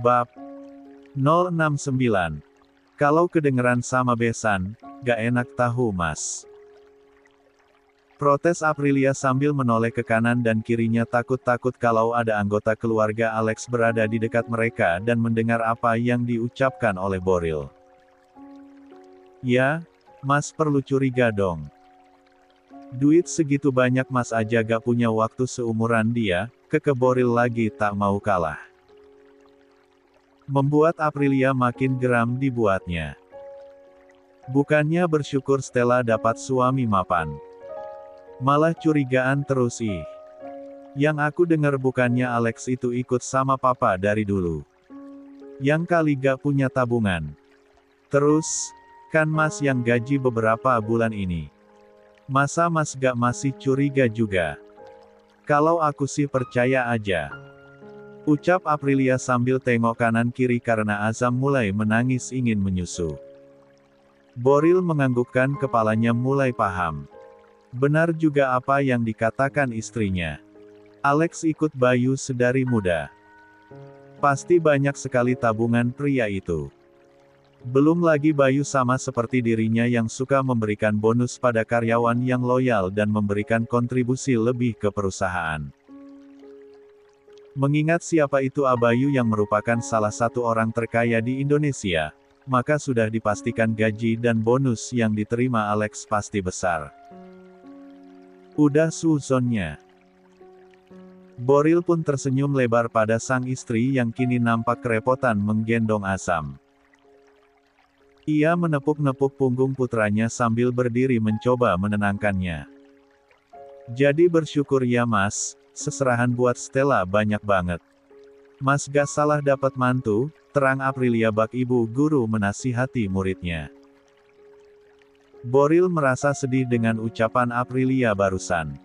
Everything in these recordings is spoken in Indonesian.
Bab 069. Kalau kedengeran sama besan, gak enak tahu mas. Protes Aprilia sambil menoleh ke kanan dan kirinya takut-takut kalau ada anggota keluarga Alex berada di dekat mereka dan mendengar apa yang diucapkan oleh Boril. Ya, mas perlu curiga dong. Duit segitu banyak mas aja gak punya waktu seumuran dia, keke Boril lagi tak mau kalah. Membuat Aprilia makin geram dibuatnya. Bukannya bersyukur Stella dapat suami mapan. Malah curigaan terus ih. Yang aku dengar bukannya Alex itu ikut sama papa dari dulu. Yang kali gak punya tabungan. Terus, kan mas yang gaji beberapa bulan ini. Masa mas gak masih curiga juga? Kalau aku sih percaya aja. Ucap Aprilia sambil tengok kanan kiri karena Azam mulai menangis ingin menyusu. Boril menganggukkan kepalanya mulai paham. Benar juga apa yang dikatakan istrinya. Alex ikut Bayu sedari muda. Pasti banyak sekali tabungan pria itu. Belum lagi Bayu sama seperti dirinya yang suka memberikan bonus pada karyawan yang loyal dan memberikan kontribusi lebih ke perusahaan. Mengingat siapa itu Abayu yang merupakan salah satu orang terkaya di Indonesia, maka sudah dipastikan gaji dan bonus yang diterima Alex pasti besar. Udah suzonnya. Boril pun tersenyum lebar pada sang istri yang kini nampak kerepotan menggendong Azam. Ia menepuk-nepuk punggung putranya sambil berdiri mencoba menenangkannya. Jadi bersyukur ya mas, seserahan buat Stella banyak banget. Mas gak salah dapat mantu, terang Aprilia bak ibu guru menasihati muridnya. Boril merasa sedih dengan ucapan Aprilia barusan.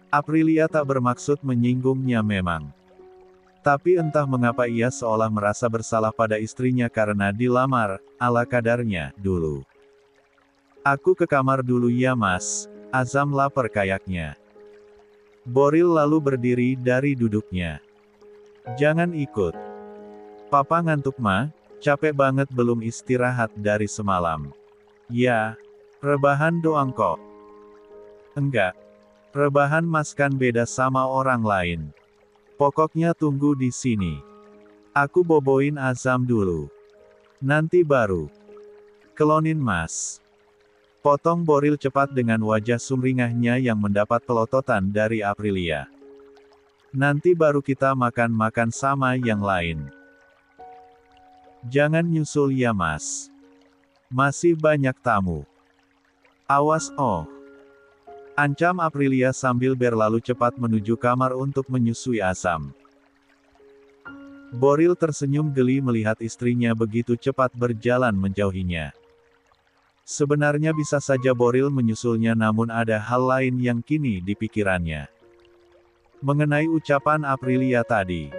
Aprilia tak bermaksud menyinggungnya memang. Tapi entah mengapa ia seolah merasa bersalah pada istrinya karena dilamar, ala kadarnya, dulu. Aku ke kamar dulu ya mas, Azam lapar kayaknya. Boril lalu berdiri dari duduknya. Jangan ikut. Papa ngantuk ma, capek banget belum istirahat dari semalam. Ya, rebahan doang kok. Enggak. Rebahan mas kan beda sama orang lain. Pokoknya tunggu di sini. Aku boboin Azam dulu. Nanti baru. Kelonin mas. Potong Boril cepat dengan wajah sumringahnya yang mendapat pelototan dari Aprilia. Nanti baru kita makan-makan sama yang lain. Jangan nyusul ya mas. Masih banyak tamu. Awas oh. Ancam Aprilia sambil berlalu cepat menuju kamar untuk menyusui Azam. Boril tersenyum geli melihat istrinya begitu cepat berjalan menjauhinya. Sebenarnya bisa saja Boril menyusulnya namun ada hal lain yang kini dipikirannya. Mengenai ucapan Aprilia tadi.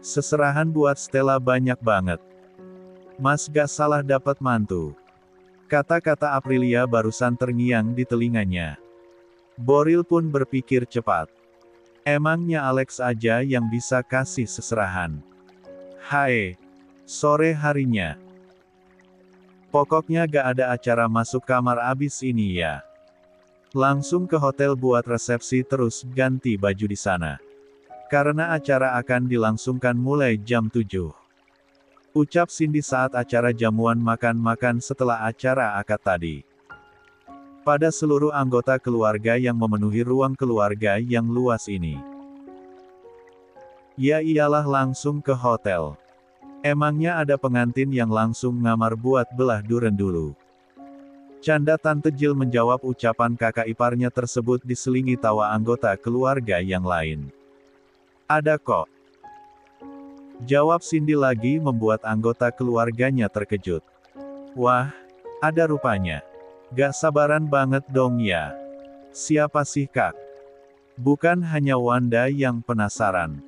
Seserahan buat Stella banyak banget. Mas gak salah dapat mantu. Kata-kata Aprilia barusan terngiang di telinganya. Boril pun berpikir cepat. Emangnya Alex aja yang bisa kasih seserahan. Hai, sore harinya. Pokoknya gak ada acara masuk kamar abis ini ya. Langsung ke hotel buat resepsi terus ganti baju di sana. Karena acara akan dilangsungkan mulai jam 7. Ucap Cindy saat acara jamuan makan-makan setelah acara akad tadi. Pada seluruh anggota keluarga yang memenuhi ruang keluarga yang luas ini. Ya iyalah langsung ke hotel. Emangnya ada pengantin yang langsung ngamar buat belah duren dulu. Canda Tante Jill menjawab ucapan kakak iparnya tersebut diselingi tawa anggota keluarga yang lain. Ada kok. Jawab Cindy lagi membuat anggota keluarganya terkejut. Wah, ada rupanya. Gak sabaran banget dong ya. Siapa sih kak? Bukan hanya Wanda yang penasaran.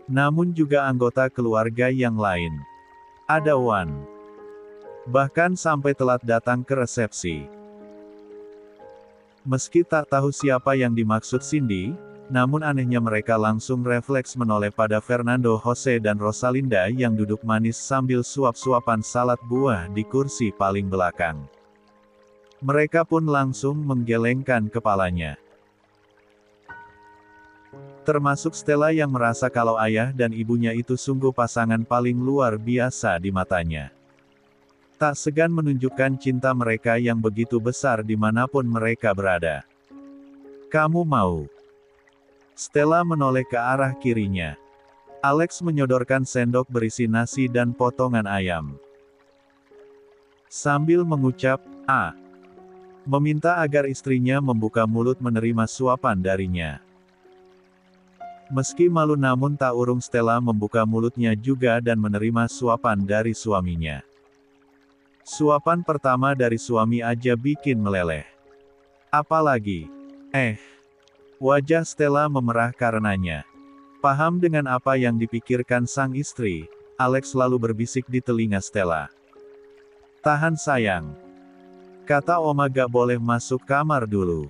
Namun juga anggota keluarga yang lain. Ada Wan. Bahkan sampai telat datang ke resepsi. Meski tak tahu siapa yang dimaksud Cindy, namun anehnya mereka langsung refleks menoleh pada Fernando Jose dan Rosalinda yang duduk manis sambil suap-suapan salad buah di kursi paling belakang. Mereka pun langsung menggelengkan kepalanya. Termasuk Stella yang merasa kalau ayah dan ibunya itu sungguh pasangan paling luar biasa di matanya. Tak segan menunjukkan cinta mereka yang begitu besar dimanapun mereka berada. "Kamu mau?" Stella menoleh ke arah kirinya. Alex menyodorkan sendok berisi nasi dan potongan ayam. Sambil mengucap, "Ah," meminta agar istrinya membuka mulut menerima suapan darinya. Meski malu namun tak urung Stella membuka mulutnya juga dan menerima suapan dari suaminya. Suapan pertama dari suami aja bikin meleleh. Apalagi, wajah Stella memerah karenanya. Paham dengan apa yang dipikirkan sang istri, Alex lalu berbisik di telinga Stella. "Tahan sayang. Kata Oma gak boleh masuk kamar dulu."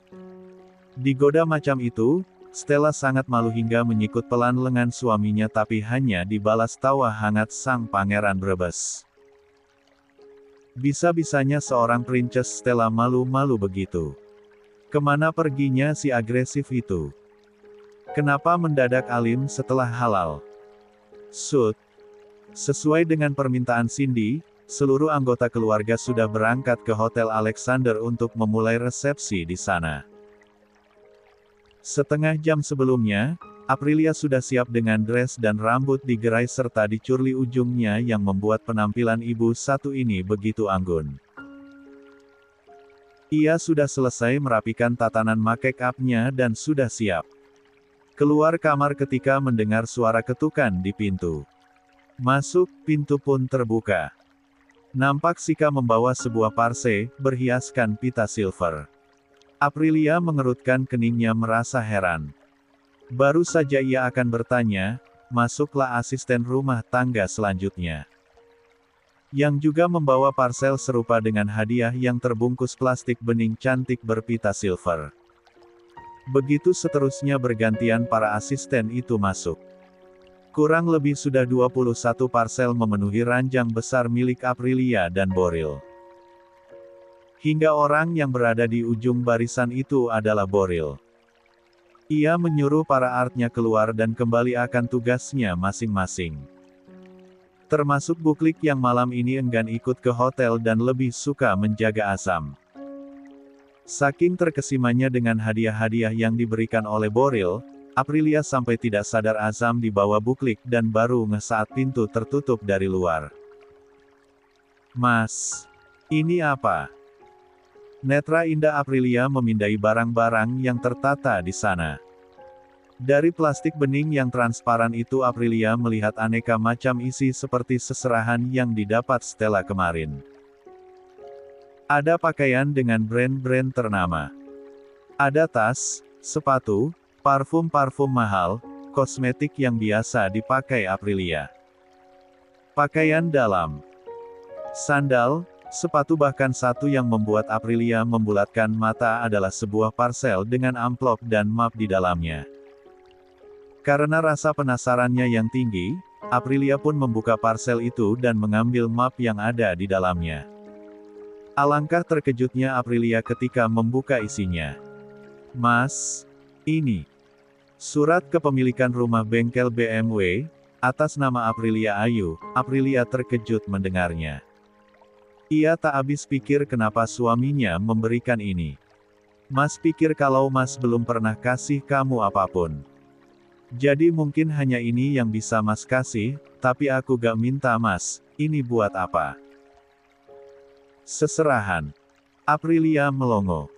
Digoda macam itu, Stella sangat malu hingga menyikut pelan lengan suaminya tapi hanya dibalas tawa hangat sang pangeran Brebes. Bisa-bisanya seorang Princess Stella malu-malu begitu. Kemana perginya si agresif itu? Kenapa mendadak alim setelah halal? Sesuai dengan permintaan Cindy, seluruh anggota keluarga sudah berangkat ke Hotel Alexander untuk memulai resepsi di sana. Setengah jam sebelumnya, Aprilia sudah siap dengan dress dan rambut digerai serta dicurli ujungnya yang membuat penampilan ibu satu ini begitu anggun. Ia sudah selesai merapikan tatanan make up-nya dan sudah siap keluar kamar ketika mendengar suara ketukan di pintu. Masuk, pintu pun terbuka. Nampak Sika membawa sebuah parse berhiaskan pita silver. Aprilia mengerutkan keningnya merasa heran. Baru saja ia akan bertanya, masuklah asisten rumah tangga selanjutnya. Yang juga membawa parsel serupa dengan hadiah yang terbungkus plastik bening cantik berpita silver. Begitu seterusnya bergantian para asisten itu masuk. Kurang lebih sudah 21 parsel memenuhi ranjang besar milik Aprilia dan Boril. Hingga orang yang berada di ujung barisan itu adalah Boril. Ia menyuruh para artnya keluar dan kembali akan tugasnya masing-masing. Termasuk Buklik yang malam ini enggan ikut ke hotel dan lebih suka menjaga Azam. Saking terkesimanya dengan hadiah-hadiah yang diberikan oleh Boril, Aprilia sampai tidak sadar Azam dibawa Buklik dan baru saat pintu tertutup dari luar. "Mas, ini apa?" Netra indah Aprilia memindai barang-barang yang tertata di sana. Dari plastik bening yang transparan itu Aprilia melihat aneka macam isi seperti seserahan yang didapat Stella kemarin. Ada pakaian dengan brand-brand ternama. Ada tas, sepatu, parfum-parfum mahal, kosmetik yang biasa dipakai Aprilia. Pakaian dalam, sandal, sepatu bahkan satu yang membuat Aprilia membulatkan mata adalah sebuah parsel dengan amplop dan map di dalamnya. Karena rasa penasarannya yang tinggi, Aprilia pun membuka parsel itu dan mengambil map yang ada di dalamnya. Alangkah terkejutnya Aprilia ketika membuka isinya. "Mas, ini surat kepemilikan rumah bengkel BMW, atas nama Aprilia Ayu." Aprilia terkejut mendengarnya. Ia tak habis pikir kenapa suaminya memberikan ini. "Mas pikir kalau Mas belum pernah kasih kamu apapun. Jadi mungkin hanya ini yang bisa Mas kasih, tapi aku gak minta Mas, ini buat apa?" "Seserahan." Aprilia melongo.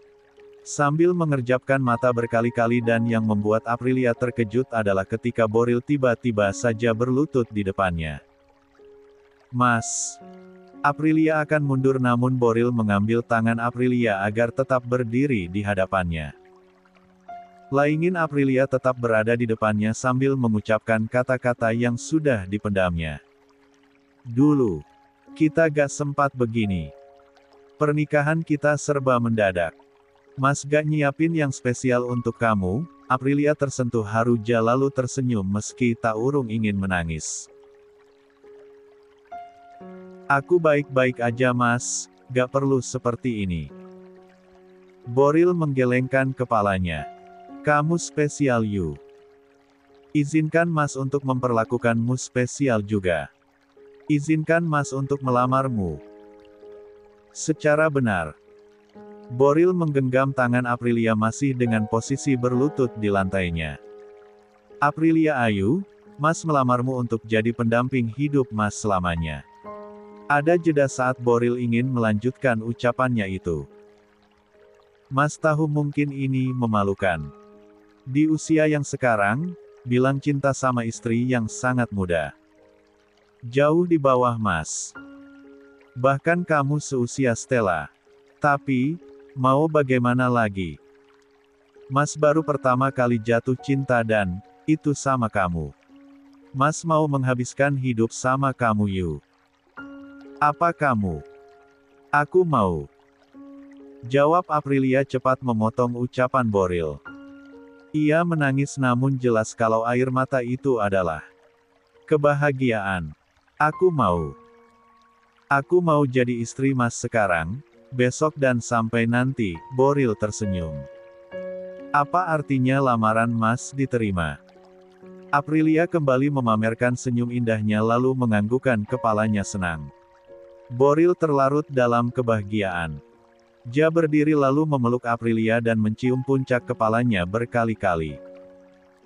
Sambil mengerjapkan mata berkali-kali dan yang membuat Aprilia terkejut adalah ketika Boril tiba-tiba saja berlutut di depannya. "Mas." Aprilia akan mundur namun Boril mengambil tangan Aprilia agar tetap berdiri di hadapannya. Laingin Aprilia tetap berada di depannya sambil mengucapkan kata-kata yang sudah dipendamnya. "Dulu kita gak sempat begini. Pernikahan kita serba mendadak. Mas gak nyiapin yang spesial untuk kamu, Aprilia tersentuh haruja lalu tersenyum meski tak urung ingin menangis. Aku baik-baik aja mas, gak perlu seperti ini. Boril menggelengkan kepalanya. Kamu spesial Yu. Izinkan mas untuk memperlakukanmu spesial juga. Izinkan mas untuk melamarmu. Secara benar. Boril menggenggam tangan Aprilia masih dengan posisi berlutut di lantainya. Aprilia ayu, mas melamarmu untuk jadi pendamping hidup mas selamanya. Ada jeda saat Boril ingin melanjutkan ucapannya itu. Mas tahu mungkin ini memalukan. Di usia yang sekarang, bilang cinta sama istri yang sangat muda. Jauh di bawah mas. Bahkan kamu seusia Stella. Tapi, mau bagaimana lagi? Mas baru pertama kali jatuh cinta dan, itu sama kamu. Mas mau menghabiskan hidup sama kamu Yu. Apa kamu? Aku mau. Jawab Aprilia cepat memotong ucapan Boril. Ia menangis namun jelas kalau air mata itu adalah kebahagiaan. Aku mau. Aku mau jadi istri mas sekarang, besok dan sampai nanti, Boril tersenyum. Apa artinya lamaran mas diterima? Aprilia kembali memamerkan senyum indahnya lalu menganggukkan kepalanya senang. Boril terlarut dalam kebahagiaan. Dia berdiri lalu memeluk Aprilia dan mencium puncak kepalanya berkali-kali.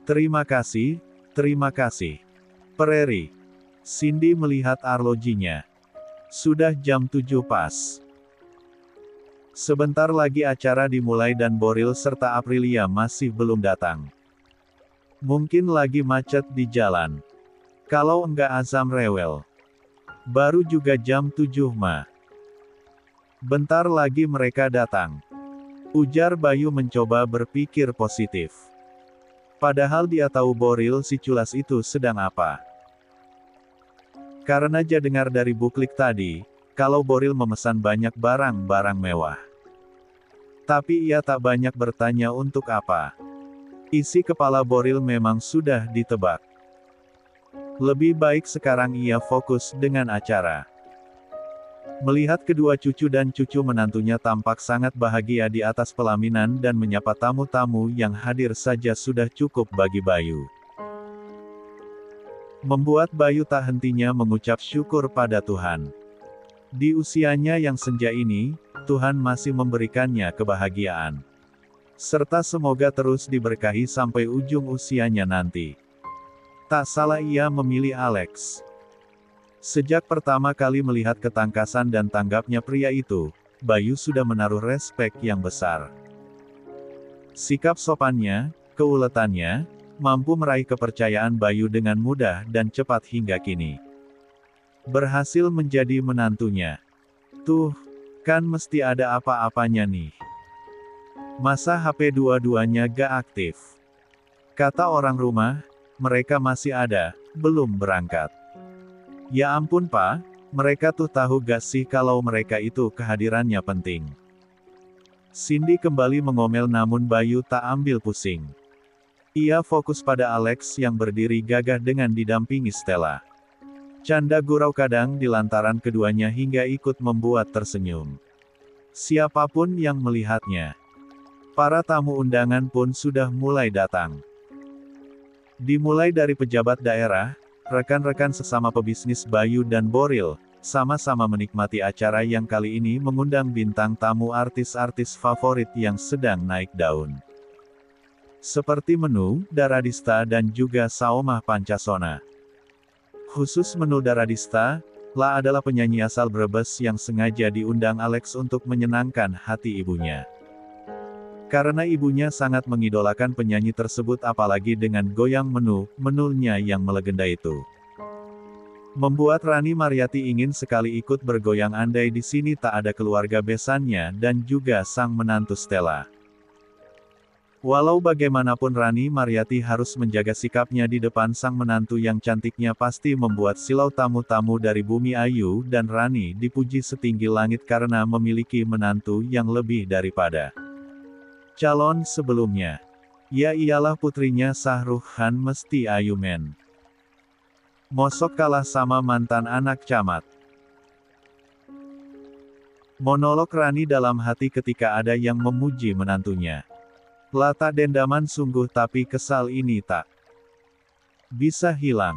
Terima kasih, terima kasih. Prairie. Cindy melihat arlojinya. Sudah jam 7 pas. Sebentar lagi acara dimulai dan Boril serta Aprilia masih belum datang. Mungkin lagi macet di jalan. Kalau enggak azam rewel. Baru juga jam 7 mah. Bentar lagi mereka datang. Ujar Bayu mencoba berpikir positif. Padahal dia tahu Boril si culas itu sedang apa. Karena dia dengar dari Buklik tadi, kalau Boril memesan banyak barang-barang mewah. Tapi ia tak banyak bertanya untuk apa. Isi kepala Boril memang sudah ditebak. Lebih baik sekarang ia fokus dengan acara. Melihat kedua cucu dan cucu menantunya tampak sangat bahagia di atas pelaminan dan menyapa tamu-tamu yang hadir saja sudah cukup bagi Bayu. Membuat Bayu tak hentinya mengucap syukur pada Tuhan. Di usianya yang senja ini, Tuhan masih memberikannya kebahagiaan. Serta semoga terus diberkahi sampai ujung usianya nanti. Tak salah ia memilih Alex. Sejak pertama kali melihat ketangkasan dan tanggapnya pria itu, Bayu sudah menaruh respek yang besar. Sikap sopannya, keuletannya, mampu meraih kepercayaan Bayu dengan mudah dan cepat hingga kini. Berhasil menjadi menantunya. Tuh, kan mesti ada apa-apanya nih. Masa HP dua-duanya gak aktif? Kata orang rumah, mereka masih ada, belum berangkat. Ya ampun pak, mereka tuh tahu gak sih kalau mereka itu kehadirannya penting. Cindy kembali mengomel namun Bayu tak ambil pusing. Ia fokus pada Alex yang berdiri gagah dengan didampingi Stella. Canda gurau kadang di lantaran keduanya hingga ikut membuat tersenyum. Siapapun yang melihatnya. Para tamu undangan pun sudah mulai datang. Dimulai dari pejabat daerah, rekan-rekan sesama pebisnis Bayu dan Boril, sama-sama menikmati acara yang kali ini mengundang bintang tamu artis-artis favorit yang sedang naik daun. Seperti menu, Daradista dan juga Saomah Pancasona. Khusus menu Daradista, La adalah penyanyi asal Brebes yang sengaja diundang Alex untuk menyenangkan hati ibunya. Karena ibunya sangat mengidolakan penyanyi tersebut apalagi dengan goyang menunya yang melegenda itu. Membuat Rani Mariati ingin sekali ikut bergoyang andai di sini tak ada keluarga besannya dan juga sang menantu Stella. Walau bagaimanapun Rani Mariati harus menjaga sikapnya di depan sang menantu yang cantiknya pasti membuat silau tamu-tamu dari Bumi Ayu dan Rani dipuji setinggi langit karena memiliki menantu yang lebih daripada calon sebelumnya. Ya iyalah putrinya Shahrukh Khan mesti ayu men. Mosok kalah sama mantan anak camat. Monolog Rani dalam hati ketika ada yang memuji menantunya. Lata dendaman sungguh tapi kesal ini tak bisa hilang.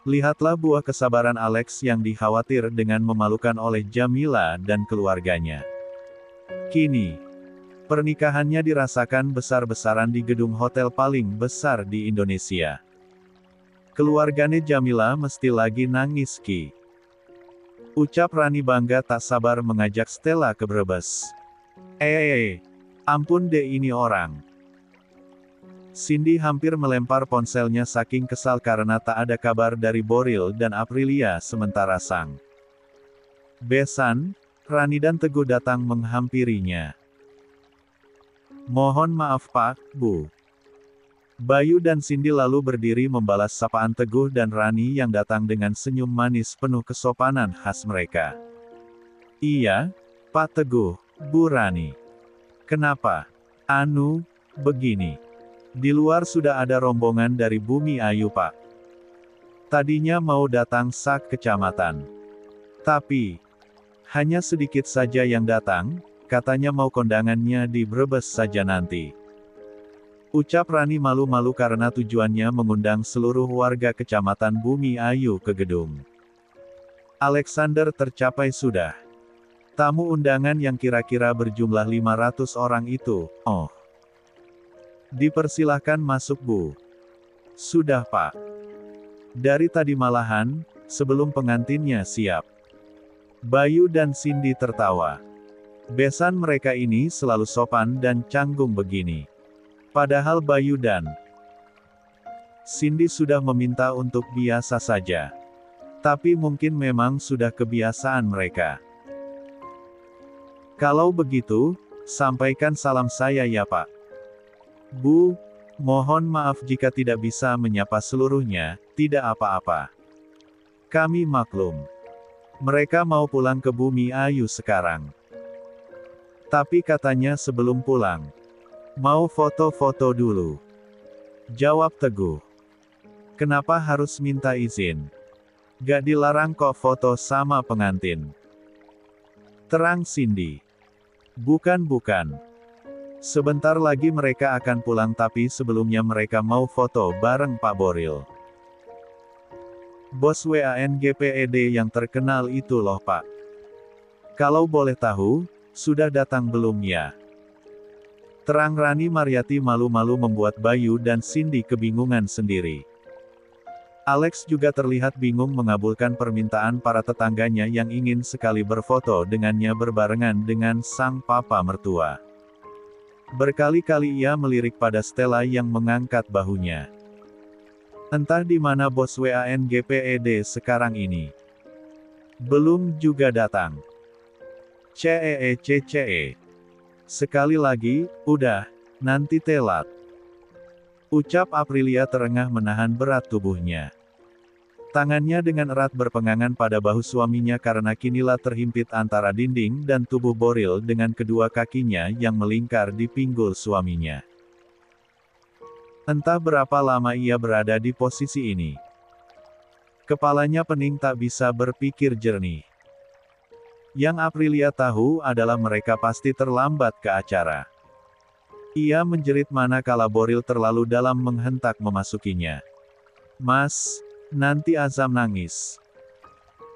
Lihatlah buah kesabaran Alex yang dikhawatir dengan memalukan oleh Jamila dan keluarganya. Kini, pernikahannya dirasakan besar-besaran di gedung hotel paling besar di Indonesia. Keluarganya Jamila mesti lagi nangis ki. Ucap Rani bangga tak sabar mengajak Stella ke Brebes. Ampun deh ini orang. Cindy hampir melempar ponselnya saking kesal karena tak ada kabar dari Boril dan Aprilia sementara sang besan, Rani dan Teguh datang menghampirinya. Mohon maaf Pak, Bu. Bayu dan Cindy lalu berdiri membalas sapaan Teguh dan Rani yang datang dengan senyum manis penuh kesopanan khas mereka. Iya, Pak Teguh, Bu Rani. Kenapa? Anu, begini. Di luar sudah ada rombongan dari Bumi Ayu Pak. Tadinya mau datang sak kecamatan. Tapi, hanya sedikit saja yang datang, katanya mau kondangannya di Brebes saja nanti. Ucap Rani malu-malu karena tujuannya mengundang seluruh warga kecamatan Bumi Ayu ke gedung Alexander tercapai sudah. Tamu undangan yang kira-kira berjumlah 500 orang itu, dipersilahkan masuk Bu. Sudah Pak. Dari tadi malahan, sebelum pengantinnya siap. Bayu dan Cindy tertawa. Besan mereka ini selalu sopan dan canggung begini. Padahal Bayu dan Cindy sudah meminta untuk biasa saja. Tapi mungkin memang sudah kebiasaan mereka. Kalau begitu, sampaikan salam saya ya Pak. Bu, mohon maaf jika tidak bisa menyapa seluruhnya, tidak apa-apa. Kami maklum. Mereka mau pulang ke Bumi Ayu sekarang. Tapi katanya sebelum pulang, mau foto-foto dulu. Jawab Teguh. Kenapa harus minta izin? Gak dilarang kok foto sama pengantin. Terang Cindy. Bukan. Sebentar lagi mereka akan pulang tapi sebelumnya mereka mau foto bareng Pak Boril. Bos WANGPED yang terkenal itu loh Pak. Kalau boleh tahu, sudah datang belum ya? Terang Rani Mariati malu-malu membuat Bayu dan Cindy kebingungan sendiri. Alex juga terlihat bingung mengabulkan permintaan para tetangganya yang ingin sekali berfoto dengannya berbarengan dengan sang papa mertua. Berkali-kali ia melirik pada Stella yang mengangkat bahunya. Entah di mana bos WANGPED sekarang ini. Belum juga datang. CEE. Sekali lagi, udah, nanti telat. Ucap Aprilia terengah menahan berat tubuhnya. Tangannya dengan erat berpegangan pada bahu suaminya karena kinilah terhimpit antara dinding dan tubuh Boril dengan kedua kakinya yang melingkar di pinggul suaminya. Entah berapa lama ia berada di posisi ini. Kepalanya pening tak bisa berpikir jernih. Yang Aprilia tahu adalah mereka pasti terlambat ke acara. Ia menjerit manakala Boril terlalu dalam menghentak memasukinya. Mas, nanti Azam nangis.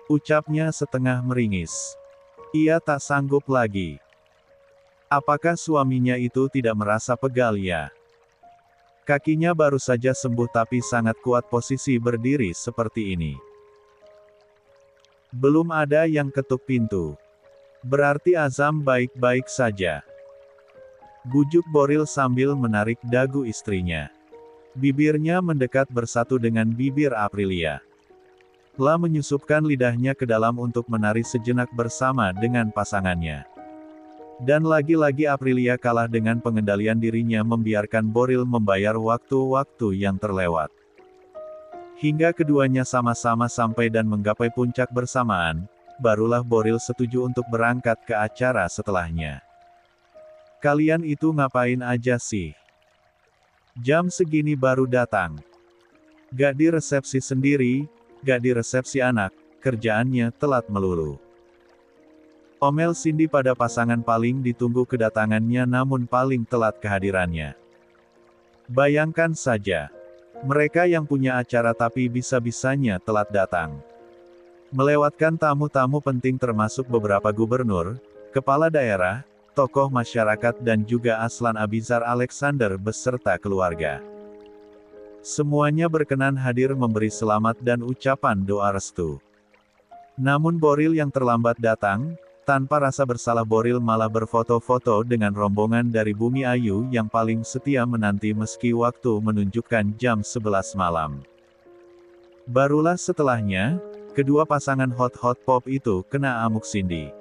Ucapnya setengah meringis. Ia tak sanggup lagi. Apakah suaminya itu tidak merasa pegal ya? Kakinya baru saja sembuh tapi sangat kuat posisi berdiri seperti ini. Belum ada yang ketuk pintu. Berarti Azam baik-baik saja. Bujuk Boril sambil menarik dagu istrinya. Bibirnya mendekat bersatu dengan bibir Aprilia. La menyusupkan lidahnya ke dalam untuk menari sejenak bersama dengan pasangannya. Dan lagi-lagi Aprilia kalah dengan pengendalian dirinya membiarkan Boril membayar waktu-waktu yang terlewat. Hingga keduanya sama-sama sampai dan menggapai puncak bersamaan, barulah Boril setuju untuk berangkat ke acara setelahnya. Kalian itu ngapain aja sih? Jam segini baru datang. Gak di resepsi sendiri, gak di resepsi anak, kerjaannya telat melulu. Omel Cindy pada pasangan paling ditunggu kedatangannya namun paling telat kehadirannya. Bayangkan saja. Mereka yang punya acara tapi bisa-bisanya telat datang. Melewatkan tamu-tamu penting termasuk beberapa gubernur, kepala daerah, tokoh masyarakat dan juga Aslan Abizar Alexander beserta keluarga. Semuanya berkenan hadir memberi selamat dan ucapan doa restu. Namun Boril yang terlambat datang, tanpa rasa bersalah Boril malah berfoto-foto dengan rombongan dari Bumi Ayu yang paling setia menanti meski waktu menunjukkan jam 11 malam. Barulah setelahnya, kedua pasangan hot-hot pop itu kena amuk Cindy.